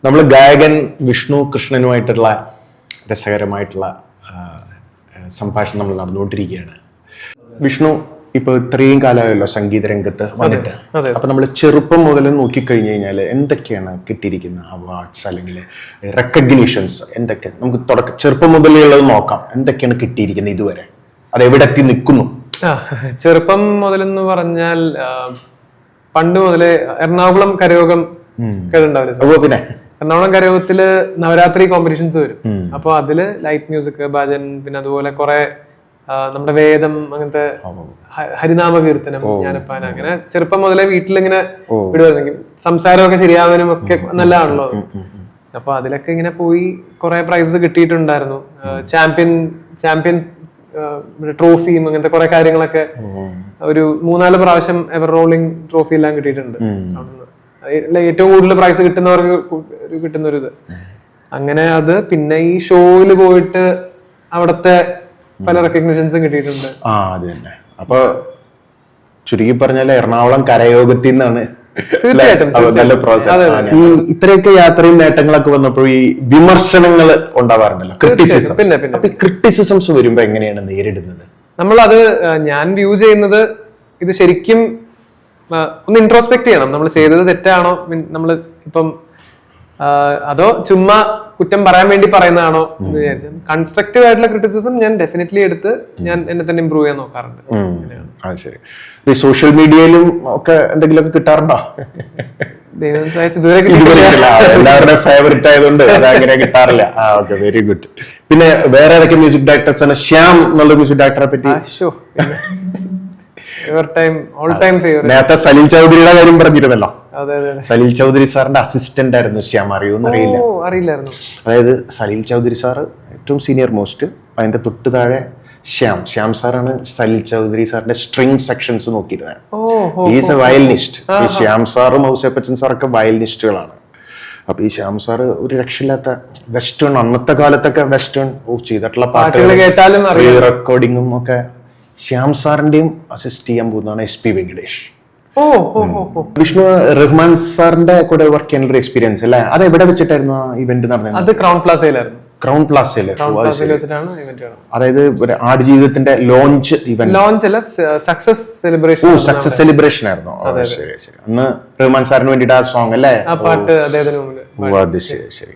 നമ്മൾ ഗായകൻ വിഷ്ണു കൃഷ്ണനുമായിട്ടുള്ള രസകരമായിട്ടുള്ള സംഭാഷണം നമ്മൾ നടന്നുകൊണ്ടിരിക്കുകയാണ്. വിഷ്ണു ഇപ്പൊ ഇത്രയും കാലമായല്ലോ സംഗീത രംഗത്ത് വന്നിട്ട്. അപ്പൊ നമ്മൾ ചെറുപ്പം മുതൽ നോക്കിക്കഴിഞ്ഞു കഴിഞ്ഞാൽ എന്തൊക്കെയാണ് കിട്ടിയിരിക്കുന്ന അവാർഡ്സ് അല്ലെങ്കിൽ റെക്കഗ്നീഷൻസ് എന്തൊക്കെ നമുക്ക് ചെറുപ്പം മുതലുള്ളത് നോക്കാം. എന്തൊക്കെയാണ് കിട്ടിയിരിക്കുന്നത് ഇതുവരെ, അത് എവിടെ എത്തി നിൽക്കുന്നു? ചെറുപ്പം മുതലെന്ന് പറഞ്ഞാൽ പണ്ട് മുതലേ എറണാകുളം കരയോഗം കേട്ടിട്ടുണ്ടാവില്ല. പിന്നെ എറണാകുളം കരയോഗത്തില് നവരാത്രി കോമ്പറ്റീഷൻസ് വരും. അപ്പൊ അതില് ലൈറ്റ് മ്യൂസിക്, ഭജൻ, പിന്നെ അതുപോലെ കുറെ നമ്മുടെ വേദം, അങ്ങനത്തെ ഹരിനാമ കീർത്തനം, ജ്ഞാനപ്പാന, അങ്ങനെ ചെറുപ്പം മുതലേ വീട്ടിലിങ്ങനെ വിടുവാണെങ്കിൽ സംസാരമൊക്കെ ശരിയാവാനും ഒക്കെ നല്ലതാണല്ലോ. അപ്പൊ അതിലൊക്കെ ഇങ്ങനെ പോയി കുറെ പ്രൈസസ് കിട്ടിയിട്ടുണ്ടായിരുന്നു. ചാമ്പ്യൻ ട്രോഫിയും അങ്ങനത്തെ കുറെ കാര്യങ്ങളൊക്കെ ഒരു 3-4 പ്രാവശ്യം എവർ റോളിംഗ് ട്രോഫി എല്ലാം കിട്ടിയിട്ടുണ്ട്. ഏറ്റവും കൂടുതൽ പ്രൈസ് കിട്ടുന്നവർക്ക് കിട്ടുന്ന ഒരു ഇത് അങ്ങനെ. അത് പിന്നെ ഈ ഷോയില് പോയിട്ട് അവിടത്തെ പല റെക്കഗ്നിഷൻസും കിട്ടിയിട്ടുണ്ട്. അത് തന്നെ. അപ്പൊ ചുരുക്കി പറഞ്ഞാൽ എറണാകുളം കരയോഗത്തിൽ നിന്നാണ് നല്ല പ്രോത്സാഹനം. ഈ ഇത്രയൊക്കെ യാത്രയും നേട്ടങ്ങളൊക്കെ വന്നപ്പോൾ ഈ വിമർശനങ്ങൾ ഉണ്ടാവാറുണ്ടല്ലോ, ക്രിറ്റിസിസം. ക്രിറ്റിസിസംസ് വരുമ്പോ എങ്ങനെയാണ് നേരിടുന്നത്? നമ്മളത് ഞാൻ വ്യൂ ചെയ്യുന്നത്, ഇത് ശരിക്കും ഒന്ന് ഇൻട്രോസ്പെക്ട് ചെയ്യണം. നമ്മൾ ചെയ്തത് തെറ്റാണോ, നമ്മൾ ഇപ്പം അതോ ചുമ്മാ കുറ്റം പറയാൻ വേണ്ടി പറയുന്നതാണോ എന്ന് വിചാരിച്ചു. കൺസ്ട്രക്റ്റീവ് ആയിട്ടുള്ള ക്രിറ്റിസിസം ഞാൻ ഡെഫിനറ്റ്ലി എടുത്ത് ഞാൻ എന്നെ തന്നെ ഇമ്പ്രൂവ് ചെയ്യാൻ നോക്കാറുണ്ട്. ശരി. ഈ സോഷ്യൽ മീഡിയയിലും ഒക്കെ എന്തെങ്കിലുമൊക്കെ കിട്ടാറുണ്ടോ? ദൈവം സഹായിച്ച് ഇതുവരെ എല്ലാവരുടെ ഫേവറേറ്റ് ആയതുകൊണ്ട് അതങ്ങനെ കിട്ടാറില്ല. Very good. പിന്നെ വേറെ ഏതൊക്കെ മ്യൂസിക് ഡയറക്ടേഴ്സ് ആണ്? ശ്യാം എന്നുള്ള മ്യൂസിക് ഡയറക്ടറെ പറ്റി നേരത്തെ സലീൽ ചൗധരിയുടെ കാര്യം പറഞ്ഞിരുന്നല്ലോ. സലീൽ ചൗധരി സാറിന്റെ അസിസ്റ്റന്റ് ആയിരുന്നു ശ്യാം. അറിയുമെന്ന് അറിയില്ലായിരുന്നു. അതായത് സലീൽ ചൗധരി സാറ് ഏറ്റവും സീനിയർ മോസ്റ്റ്, അതിന്റെ തൊട്ട് താഴെ ശ്യാം സാറാണ് സലീൽ ചൗധരി സാറിന്റെ സ്ട്രിങ് സെക്ഷൻസ് നോക്കിയിരുന്നത്. Is a violinist. ഈ ശ്യാം സാറും ഔസേപ്പച്ചൻ സാറൊക്കെ വയലിനിസ്റ്റുകളാണ്. അപ്പൊ ഈ ശ്യാം സാറ് ഒരു രക്ഷയില്ലാത്ത വെസ്റ്റേൺ, അന്നത്തെ കാലത്തൊക്കെ വെസ്റ്റേൺ ചെയ്തിട്ടുള്ള പാട്ടുകൾ കേട്ടാലും റെക്കോർഡിങ്ങും ഒക്കെ ശ്യാം സാറിന്റെയും അസിസ്റ്റ് ചെയ്യാൻ പോകുന്നതാണ് SP വെങ്കടേഷ്. വിഷ്ണു റഹ്മാൻ സാറിന്റെ കൂടെ വർക്ക് ചെയ്യാനുള്ള എക്സ്പീരിയൻസ് അല്ലേ? അത് എവിടെ വെച്ചിട്ടായിരുന്നു ആ ഇവന്റ് നടന്നത്? അത് ക്രൗൺ പ്ലാസയിലായിരുന്നു. ക്രൗൺ പ്ലാസയില് അതായത് ആടുജീവിതത്തിന്റെ ലോഞ്ച് ഇവന്റ്. ലോഞ്ച് അല്ല, സക്സസ് സെലിബ്രേഷൻ. സക്സസ് സെലിബ്രേഷൻ ആയിരുന്നു. ശരി ശരി. അന്ന് റഹ്മാൻ സാറിന് വേണ്ടിട്ട് ആ സോങ് അല്ലേ? ആ പാട്ട് അദ്ദേഹത്തിന് മുമ്പിൽ. ശരി ശരി.